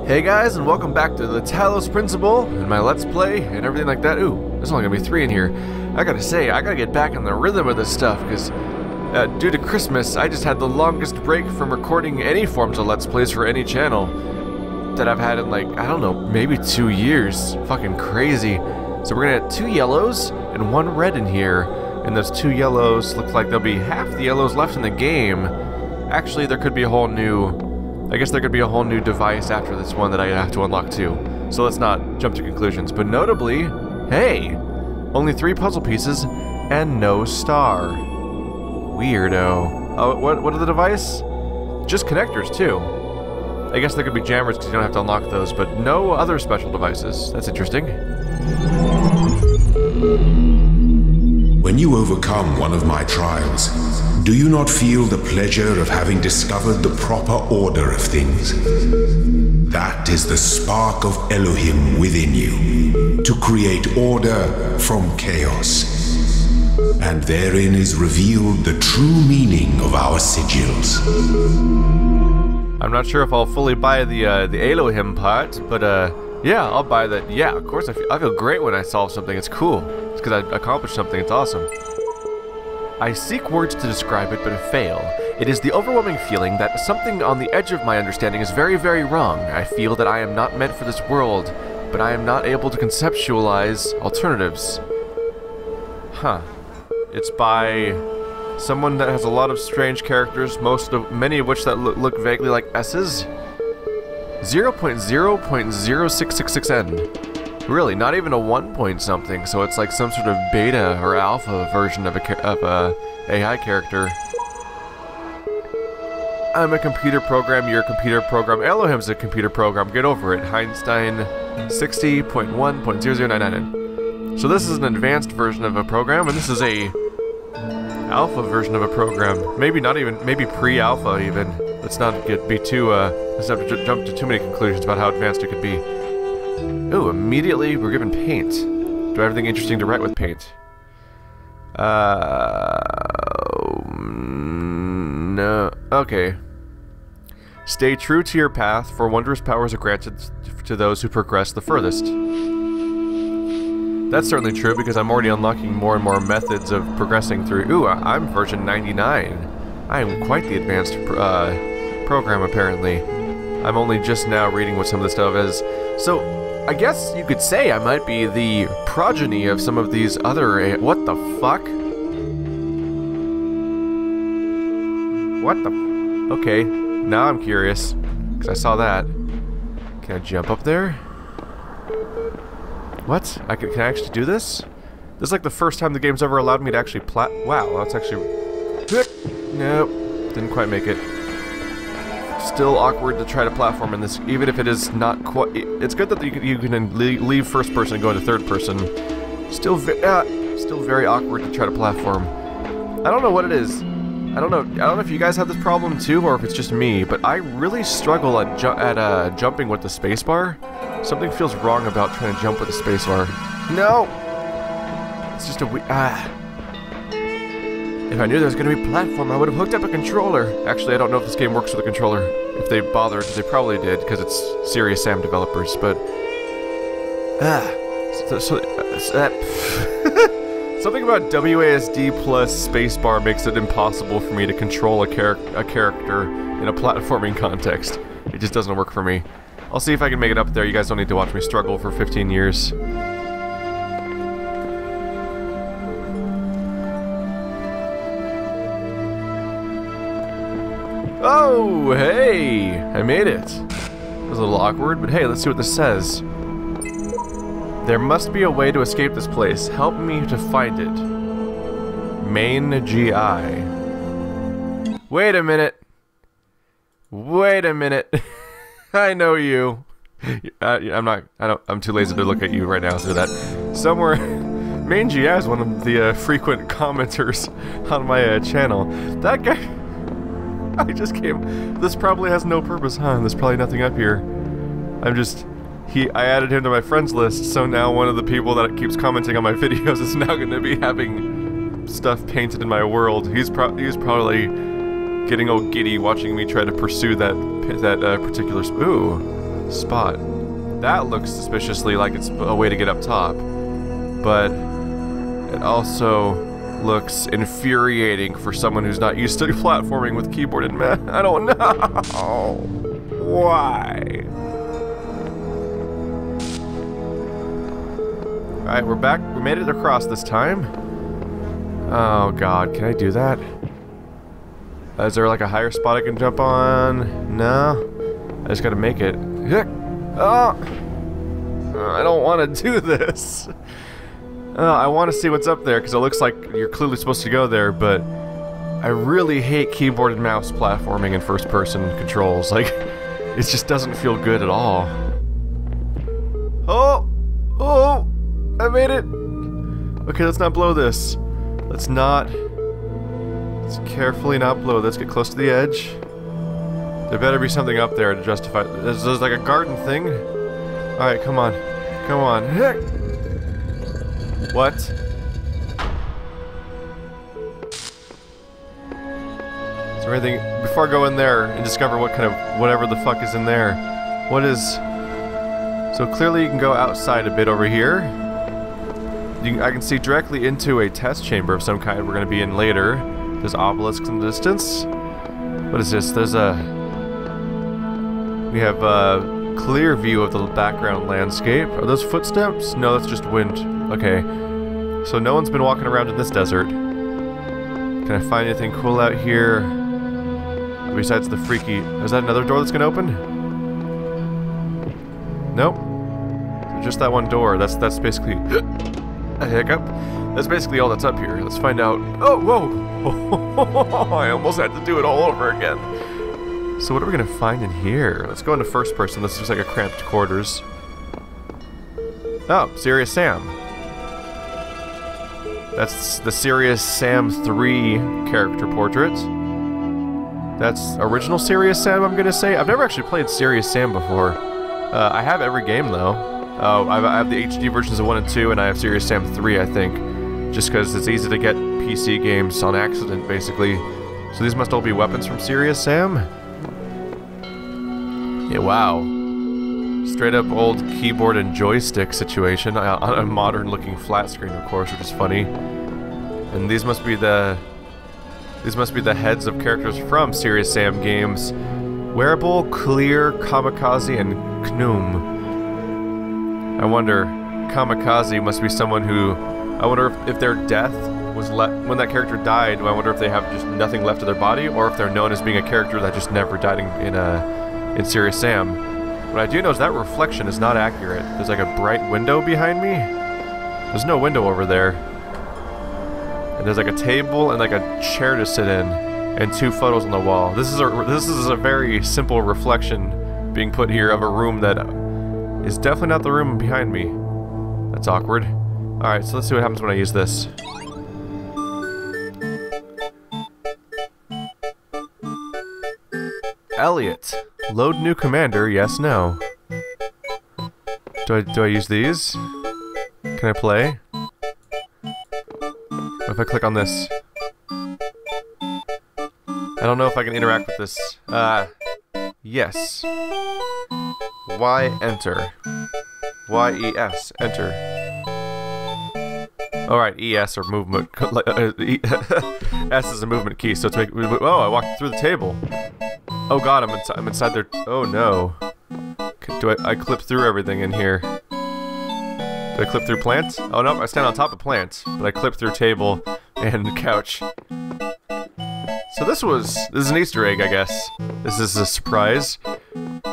Hey guys, and welcome back to the Talos Principle and my Let's Play and everything like that. Ooh, there's only gonna be 3 in here. I gotta say, I gotta get back in the rhythm of this stuff, because due to Christmas, I just had the longest break from recording any forms of Let's Plays for any channel that I've had in, like, I don't know, maybe 2 years. Fucking crazy. So we're gonna have 2 yellows and 1 red in here, and those 2 yellows look like there'll be half the yellows left in the game. Actually, there could be a whole new... I guess there could be a whole new device after this one that I have to unlock too. So let's not jump to conclusions. But notably, hey! Only 3 puzzle pieces and no star. Weirdo. Oh, what are the device? Just connectors too. I guess there could be jammers because you don't have to unlock those, but no other special devices. That's interesting. When you overcome one of my trials, do you not feel the pleasure of having discovered the proper order of things? That is the spark of Elohim within you, to create order from chaos. And therein is revealed the true meaning of our sigils. I'm not sure if I'll fully buy the Elohim part, but yeah, I'll buy that. Yeah, of course, I feel great when I solve something. It's cool. It's because I accomplished something. It's awesome. I seek words to describe it, but fail. It is the overwhelming feeling that something on the edge of my understanding is very, very wrong. I feel that I am not meant for this world, but I am not able to conceptualize alternatives. Huh. It's by someone that has a lot of strange characters, many of which that look vaguely like S's. 0.0.0666N. Really, not even a 1 point something, so it's like some sort of beta or alpha version of a AI character. I'm a computer program, you're a computer program, Elohim's a computer program, get over it. Einstein 60.1.0099. So this is an advanced version of a program, and this is a alpha version of a program. Maybe not even, maybe pre-alpha even. Let's not be too, let's not jump to too many conclusions about how advanced it could be. Ooh, immediately we're given paint. Do I have anything interesting to write with paint? No. Okay. Stay true to your path, for wondrous powers are granted to those who progress the furthest. That's certainly true, because I'm already unlocking more and more methods of progressing through. Ooh, I'm version 99. I am quite the advanced program, apparently. I'm only just now reading what some of the stuff is. So, I guess you could say I might be the progeny of some of these other what the fuck? What the okay, now I'm curious, because I saw that. Can I jump up there? What? Can I actually do this? This is like the first time the game's ever allowed me to actually wow, that's actually... Nope, didn't quite make it. Still awkward to try to platform in this, even if it is not quite... It's good that you can leave first person and go into third person. Still very awkward to try to platform. I don't know what it is. I don't know if you guys have this problem too, or if it's just me, but I really struggle at jumping with the spacebar. Something feels wrong about trying to jump with the spacebar. No! It's just a If I knew there was going to be a platform, I would have hooked up a controller. Actually, I don't know if this game works with a controller. If they bothered, they probably did, because it's Serious Sam developers, but... Something about WASD plus spacebar makes it impossible for me to control a character in a platforming context. It just doesn't work for me. I'll see if I can make it up there. You guys don't need to watch me struggle for 15 years. Oh, hey! I made it. It was a little awkward, but hey, let's see what this says. There must be a way to escape this place. Help me to find it. Main GI. Wait a minute. Wait a minute. I know you. I'm too lazy to look at you right now through that. Somewhere... Main GI is one of the frequent commenters on my channel. That guy... I just came... This probably has no purpose, huh? There's probably nothing up here. I added him to my friends list, so now one of the people that keeps commenting on my videos is now going to be having stuff painted in my world. He's probably getting all giddy watching me try to pursue that particular... Ooh. spot. That looks suspiciously like it's a way to get up top. But it also looks infuriating for someone who's not used to platforming with keyboard and mouse. I don't know. Why? Alright, we're back. We made it across this time. Oh god, can I do that? Is there like a higher spot I can jump on? No. I just gotta make it. Oh! I don't want to do this. I want to see what's up there because it looks like you're clearly supposed to go there, but I really hate keyboard and mouse platforming in first-person controls. Like, it just doesn't feel good at all. Oh! Oh! I made it! Okay, let's not blow this. Let's carefully not blow this. Get close to the edge. There better be something up there to justify. There's like a garden thing. Alright, come on. Come on. What? Is there anything... Before I go in there and discover what kind of... whatever the fuck is in there. What is... So clearly you can go outside a bit over here. I can see directly into a test chamber of some kind we're going to be in later. There's obelisks in the distance. What is this? There's a... We have a clear view of the background landscape. Are those footsteps? No, that's just wind. Okay. So no one's been walking around in this desert. Can I find anything cool out here? Besides the freaky... Is that another door that's going to open? Nope. So just that one door. That's basically... a hiccup. That's basically all that's up here. Let's find out. Oh, whoa! I almost had to do it all over again. So what are we gonna find in here? Let's go into first person. This looks like a cramped quarters. Oh, Serious Sam. That's the Serious Sam 3 character portrait. That's original Serious Sam, I'm gonna say. I've never actually played Serious Sam before. I have every game though. I have the HD versions of 1 and 2, and I have Serious Sam 3, I think. Just because it's easy to get PC games on accident, basically. So these must all be weapons from Serious Sam? Yeah, wow. Straight up old keyboard and joystick situation on a modern looking flat screen, of course, which is funny. And these must be the heads of characters from Serious Sam games. Wearable, Clear, Kamikaze, and Knum. I wonder, Kamikaze must be someone who... I wonder if their death was when that character died, I wonder if they have just nothing left of their body, or if they're known as being a character that just never died in Serious Sam. What I do know is that reflection is not accurate. There's like a bright window behind me. There's no window over there. And there's like a table and like a chair to sit in, and 2 photos on the wall. This is a very simple reflection being put here of a room that is definitely not the room behind me. That's awkward. Alright, so let's see what happens when I use this. Elliot. Load new commander, yes, no. Do I use these? Can I play? What if I click on this? I don't know if I can interact with this. Yes. Y, enter. Y-E-S, enter. Alright, E-S or movement. S is a movement key, so to make... Oh, I walked through the table. Oh god, I'm inside there. Oh no. Do I clip through everything in here? Do I clip through plants? Oh no, I stand on top of plants, but I clip through table and couch. So this is an Easter egg, I guess. This is a surprise.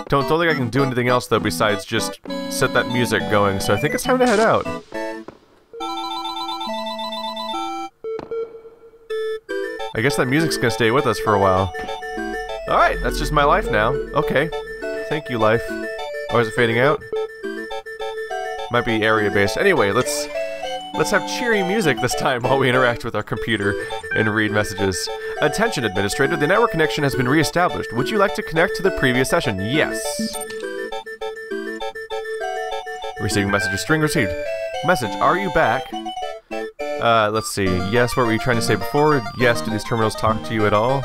Don't think I can do anything else though besides just set that music going, so I think it's time to head out. I guess that music's gonna stay with us for a while. Alright, that's just my life now. Okay. Thank you, life. Oh, is it fading out? Might be area-based. Anyway, let's have cheery music this time while we interact with our computer and read messages. Attention, administrator, the network connection has been re-established. Would you like to connect to the previous session? Yes. Receiving message, string received. Message, are you back? Let's see. Yes, what were you trying to say before? Yes, do these terminals talk to you at all?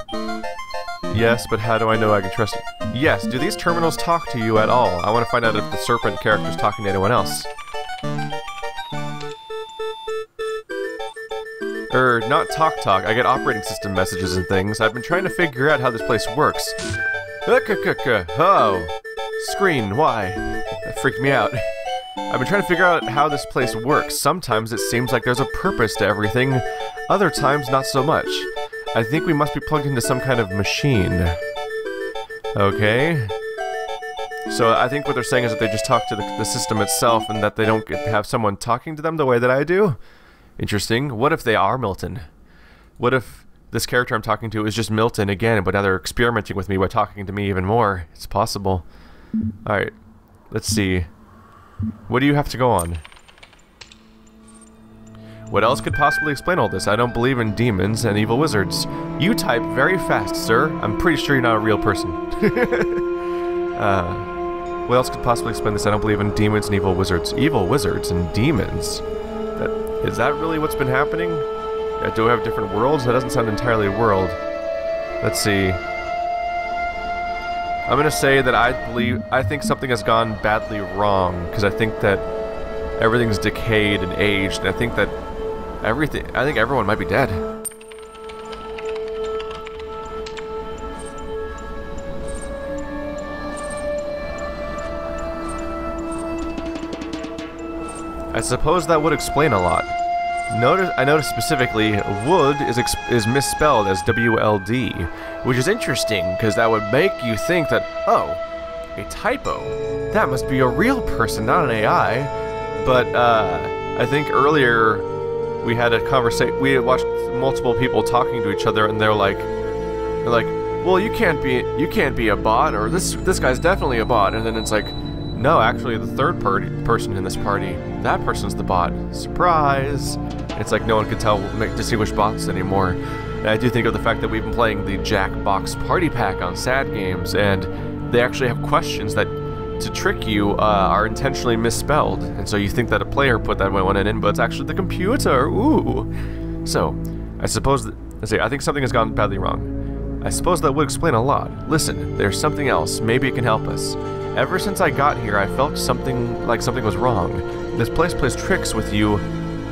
Yes, but how do I know I can trust it? Yes, do these terminals talk to you at all? I want to find out if the serpent character's talking to anyone else. Not talk, I get operating system messages and things. I've been trying to figure out how this place works. Oh! Screen, why? That freaked me out. I've been trying to figure out how this place works. Sometimes it seems like there's a purpose to everything, other times not so much. I think we must be plugged into some kind of machine. Okay. So I think what they're saying is that they just talk to the system itself and that they don't have someone talking to them the way that I do. Interesting. What if they are Milton? What if this character I'm talking to is just Milton again, but now they're experimenting with me by talking to me even more? It's possible. Alright. Let's see. What do you have to go on? What else could possibly explain all this? I don't believe in demons and evil wizards. You type very fast, sir. I'm pretty sure you're not a real person. What else could possibly explain this? I don't believe in demons and evil wizards. Evil wizards and demons? Is that really what's been happening? Do we have different worlds? That doesn't sound entirely world. Let's see. I'm gonna say that I think something has gone badly wrong, because I think that everything's decayed and aged, and I think that everyone might be dead. I suppose that would explain a lot. I noticed specifically, wood is misspelled as WLD, which is interesting, because that would make you think that, oh, a typo. That must be a real person, not an AI. But, I think earlier we had a conversation, we had watched multiple people talking to each other, and they're like, well, you can't be a bot, or this guy's definitely a bot, and then it's like, no, actually, the third person in this party, that person's the bot. Surprise! It's like no one could distinguish bots anymore. And I do think of the fact that we've been playing the Jackbox Party Pack on sad games, and they actually have questions that, to trick you, are intentionally misspelled. And so you think that a player put that one in, but it's actually the computer. Ooh! So, I suppose let's see, I think something has gone badly wrong. I suppose that would explain a lot. Listen, there's something else. Maybe it can help us. Ever since I got here, I felt something was wrong. This place plays tricks with you.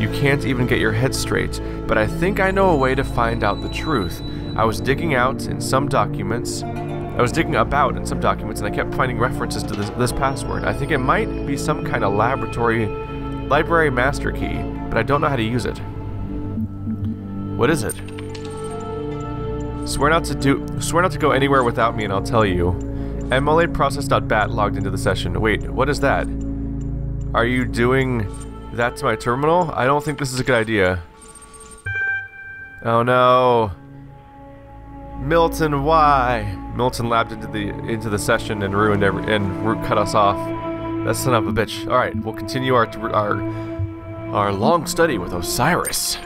You can't even get your head straight. But I think I know a way to find out the truth. I was digging about in some documents, and I kept finding references to this password. I think it might be some kind of library master key, but I don't know how to use it. What is it? Swear not to go anywhere without me, and I'll tell you. MLA-process.bat logged into the session. Wait, what is that? Are you doing that to my terminal? I don't think this is a good idea. Oh no. Milton, why? Milton labbed into the session and ruined cut us off. That son of a bitch. Alright, we'll continue our long study with Osiris.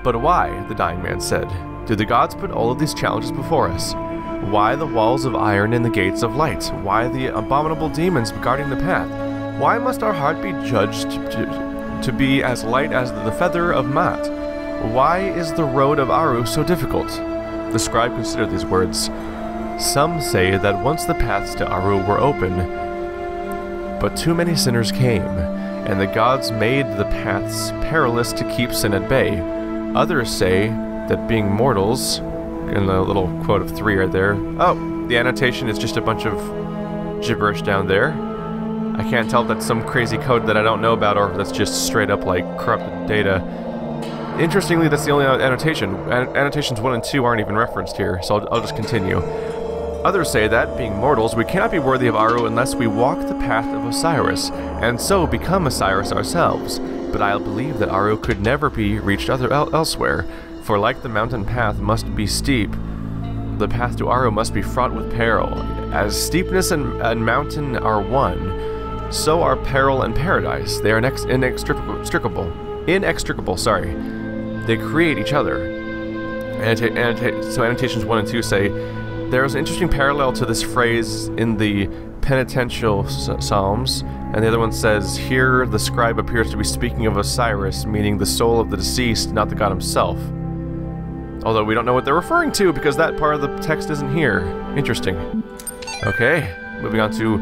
But why, the dying man said, do the gods put all of these challenges before us? Why the walls of iron and the gates of light? Why the abominable demons guarding the path? Why must our heart be judged to be as light as the feather of Mat? Why is the road of Aru so difficult? The scribe considered these words. Some say that once the paths to Aru were open, but too many sinners came, and the gods made the paths perilous to keep sin at bay. Others say that being mortals, and the little quote of 3 right there. Oh, the annotation is just a bunch of gibberish down there. I can't tell if that's some crazy code that I don't know about or if that's just straight up like corrupted data. Interestingly, that's the only annotation. Annotations 1 and 2 aren't even referenced here, so I'll just continue. Others say that, being mortals, we cannot be worthy of Aru unless we walk the path of Osiris, and so become Osiris ourselves. But I believe that Aru could never be reached elsewhere. For like the mountain path must be steep, the path to Aru must be fraught with peril. As steepness and mountain are one, so are peril and paradise. They are inextricable, sorry. They create each other. So annotations 1 and 2 say, there is an interesting parallel to this phrase in the penitential psalms, and the other one says, here the scribe appears to be speaking of Osiris, meaning the soul of the deceased, not the god himself. Although we don't know what they're referring to because that part of the text isn't here. Interesting. Okay, moving on to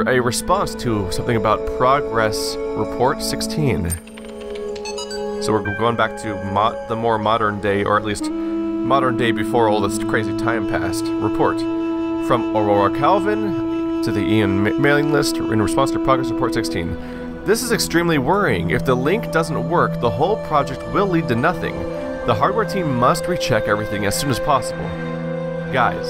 a response to something about Progress Report 16. So we're going back to the more modern day, or at least modern day before all this crazy time passed. Report from Aurora Calvin to the Ian mailing list in response to Progress Report 16. This is extremely worrying. If the link doesn't work, the whole project will lead to nothing. The hardware team must recheck everything as soon as possible. Guys,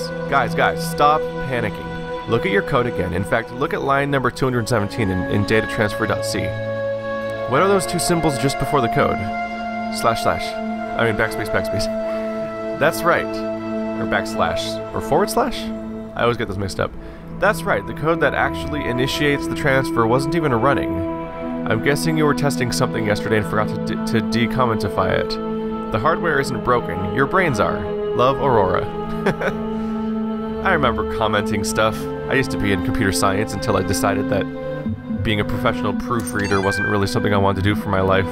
stop panicking. Look at your code again. In fact, look at line number 217 in datatransfer.c. What are those two symbols just before the code? / I mean backspace. That's right. Or backslash. Or forward slash? I always get those mixed up. That's right, the code that actually initiates the transfer wasn't even running. I'm guessing you were testing something yesterday and forgot to decommentify it. The hardware isn't broken, your brains are. Love, Aurora. I remember commenting stuff. I used to be in computer science until I decided that being a professional proofreader wasn't really something I wanted to do for my life.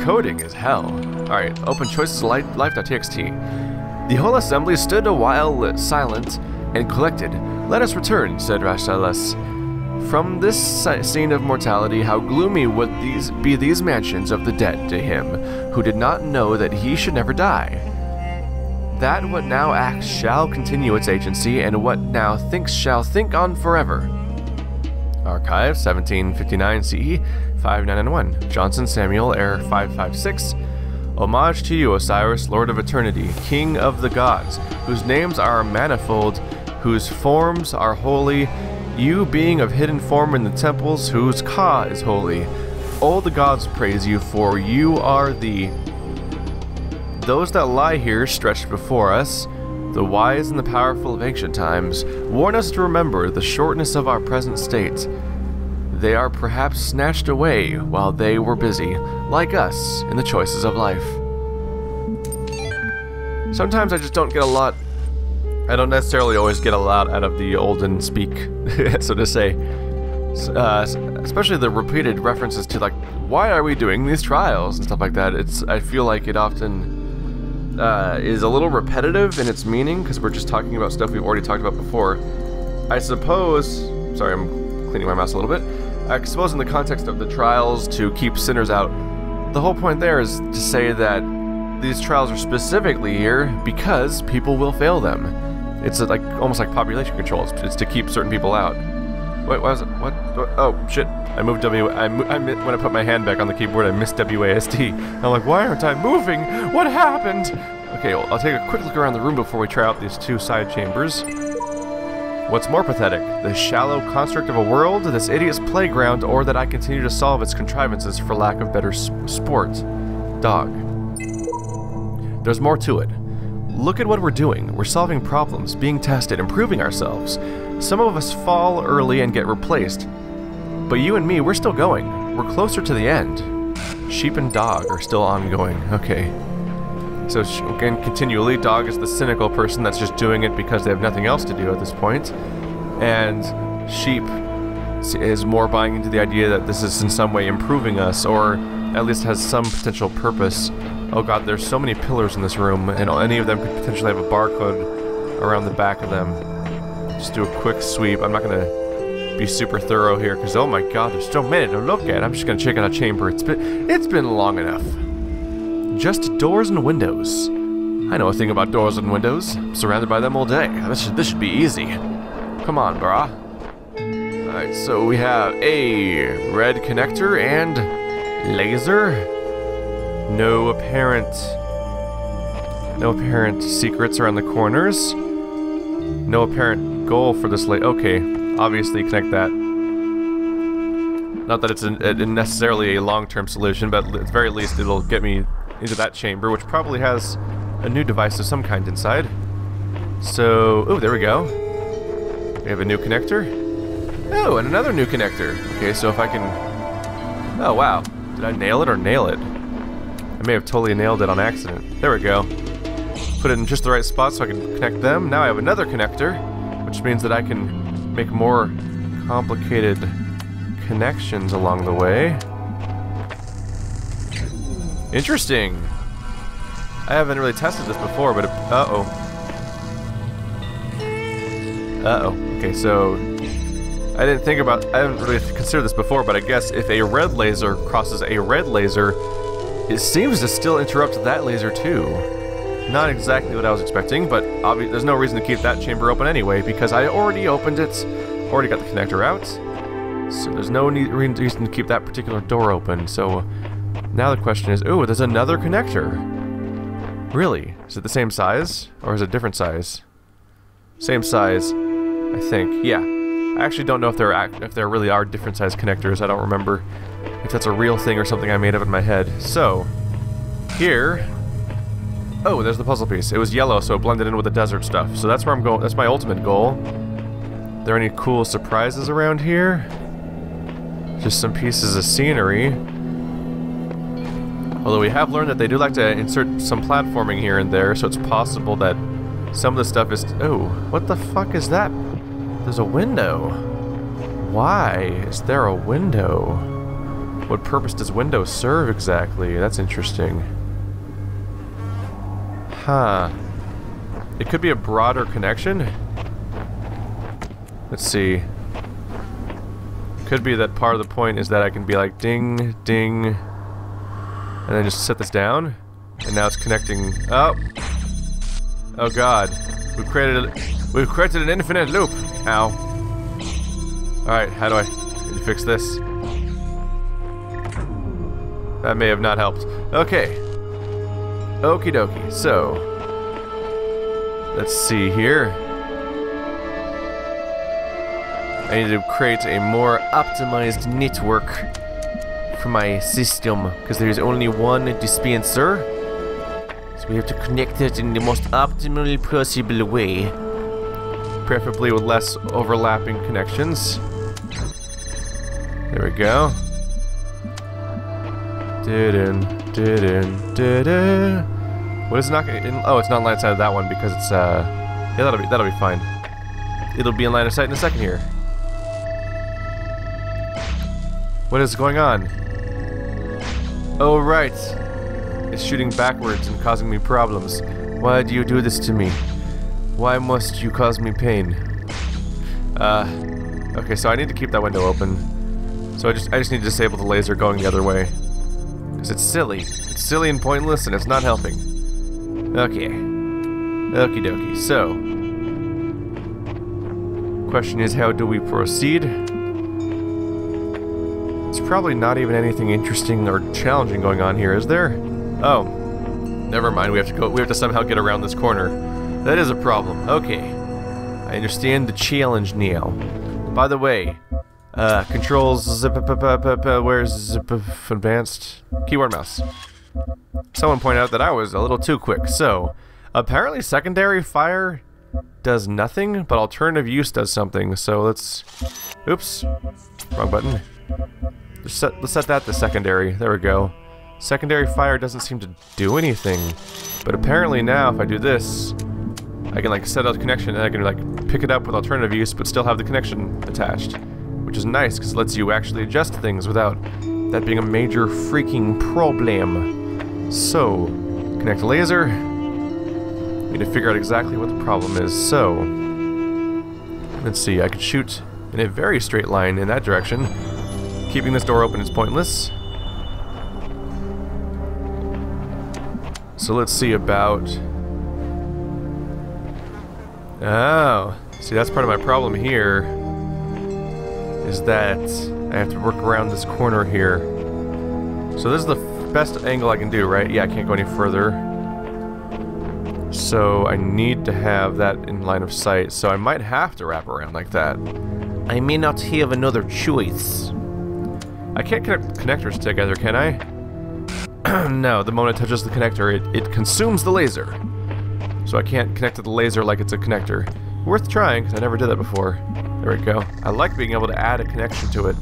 Coding is hell. Alright, open choices life.txt. The whole assembly stood a while silent and collected. Let us return, said Rashalas. From this scene of mortality, how gloomy would these mansions of the dead to him, who did not know that he should never die. That what now acts shall continue its agency, and what now thinks shall think on forever. Archive 1759 CE 5991. Johnson Samuel Error 556. Homage to you, Osiris, Lord of Eternity, King of the Gods, whose names are manifold, whose forms are holy, you being of hidden form in the temples, whose Ka is holy. All the gods praise you, for you are the... Those that lie here stretched before us, the wise and the powerful of ancient times, warn us to remember the shortness of our present state. They are perhaps snatched away while they were busy, like us, in the choices of life. Sometimes I just don't get a lot... I don't necessarily always get a lot out of the olden speak, so to say. Especially the repeated references to, like, why are we doing these trials and stuff like that. I feel like it often is a little repetitive in its meaning, because we're just talking about stuff we've already talked about before. I suppose... Sorry, I'm cleaning my mouse a little bit. I suppose in the context of the trials to keep sinners out, the whole point there is to say that these trials are specifically here because people will fail them. It's like almost like population control. It's to keep certain people out. Wait, what was it? What? Oh, shit. I moved W. When I put my hand back on the keyboard, I missed WASD. I'm like, why aren't I moving? What happened? Okay, well, I'll take a quick look around the room before we try out these two side chambers. What's more pathetic? The shallow construct of a world, this idiot's playground, or that I continue to solve its contrivances for lack of better sport? Dog. There's more to it. Look at what we're doing. We're solving problems, being tested, improving ourselves. Some of us fall early and get replaced. But you and me, we're still going. We're closer to the end. Sheep and dog are still ongoing. Okay. So again, continually, dog is the cynical person that's just doing it because they have nothing else to do at this point. And sheep is more buying into the idea that this is in some way improving us, or at least has some potential purpose. Oh god, there's so many pillars in this room, and any of them could potentially have a barcode around the back of them. Just do a quick sweep. I'm not going to be super thorough here, because oh my god, there's so many to look at. I'm just going to check out a chamber. It's been long enough. Just doors and windows. I know a thing about doors and windows. I'm surrounded by them all day. This should be easy. Come on, brah. Alright, so we have a red connector and laser. No apparent secrets around the corners. No apparent goal for this okay, obviously connect that. Not that it's necessarily a long-term solution, but at the very least it'll get me into that chamber, which probably has a new device of some kind inside. So, oh, there we go. We have a new connector. Oh, and another new connector. Okay, so if I can... Oh, wow. Did I nail it or nail it? I may have totally nailed it on accident. There we go. Put it in just the right spot so I can connect them. Now I have another connector, which means that I can make more complicated connections along the way. Interesting. I haven't really tested this before, but uh-oh. Uh-oh. Okay, so I haven't really considered this before, but I guess if a red laser crosses a red laser, it seems to still interrupt that laser too. Not exactly what I was expecting, but there's no reason to keep that chamber open anyway, because I already opened it, already got the connector out, so there's no reason to keep that particular door open. So now the question is, ooh, there's another connector. Really? Is it the same size, or is it a different size? Same size, I think. Yeah. I actually don't know if there really are different size connectors. I don't remember if that's a real thing or something I made up in my head. So here. Oh, there's the puzzle piece. It was yellow, so it blended in with the desert stuff. So that's where I'm going. That's my ultimate goal. Are there any cool surprises around here? Just some pieces of scenery. Although we have learned that they do like to insert some platforming here and there, so it's possible that some of the stuff is... Oh, what the fuck is that? There's a window. Why is there a window? What purpose does window serve exactly? That's interesting. Huh. It could be a broader connection. Let's see. Could be that part of the point is that I can be like ding, ding, and then just set this down, and now it's connecting. Oh, oh God! We've created an infinite loop. Ow! All right, how do I fix this? That may have not helped. Okay. Okie dokie, so let's see here. I need to create a more optimized network for my system, because there's only one dispenser. So we have to connect it in the most optimal possible way. Preferably with less overlapping connections. There we go. What is it not gonna... Oh, it's not in line of sight of that one because it's yeah, that'll be fine. It'll be in line of sight in a second here. What is going on? Oh right, it's shooting backwards and causing me problems. Why do you do this to me? Why must you cause me pain? Okay, so I need to keep that window open. So I just need to disable the laser going the other way. Because it's silly. It's silly and pointless, and it's not helping. Okay. Okie dokie. So, question is, how do we proceed? It's probably not even anything interesting or challenging going on here, is there? Oh, never mind. We have to somehow get around this corner. That is a problem. Okay. I understand the challenge now. By the way, controls, where's advanced? Keyboard mouse. Someone pointed out that I was a little too quick. So, apparently secondary fire does nothing, but alternative use does something. So let's... Oops. Wrong button. Let's set that to secondary. There we go. Secondary fire doesn't seem to do anything. But apparently now, if I do this, I can like set a connection and I can like pick it up with alternative use, but still have the connection attached. Which is nice, because it lets you actually adjust things without that being a major freaking problem. So, connect the laser. Need to figure out exactly what the problem is. So, let's see, I could shoot in a very straight line in that direction. Keeping this door open is pointless. So let's see about... Oh, see, that's part of my problem here. Is that I have to work around this corner here. So this is the best angle I can do, right? Yeah, I can't go any further. So I need to have that in line of sight. So I might have to wrap around like that. I may not have another choice. I can't connect connectors together, can I? No, the moment it touches the connector, it consumes the laser. So I can't connect to the laser like it's a connector. Worth trying, because I never did that before. There we go. I like being able to add a connection to it.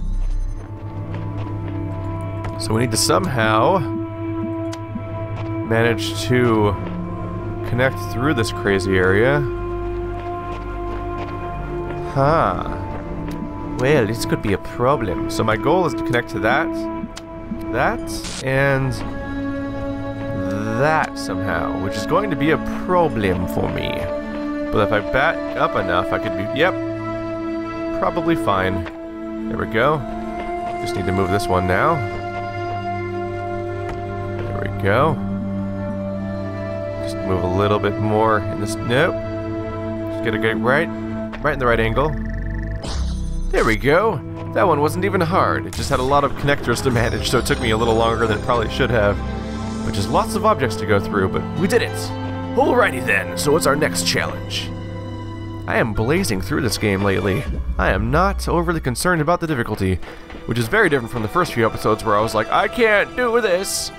So we need to somehow manage to connect through this crazy area. Huh. Well, this could be a problem. So my goal is to connect to that, and that somehow, which is going to be a problem for me. But if I back up enough, I could be, yep, probably fine. There we go. Just need to move this one now. There we go. Just move a little bit more in this, nope. Just gotta get right in the right angle. There we go. That one wasn't even hard. It just had a lot of connectors to manage, so it took me a little longer than it probably should have. Which is lots of objects to go through, but we did it. Alrighty then, so what's our next challenge? I am blazing through this game lately. I am not overly concerned about the difficulty, which is very different from the first few episodes where I was like, I can't do this.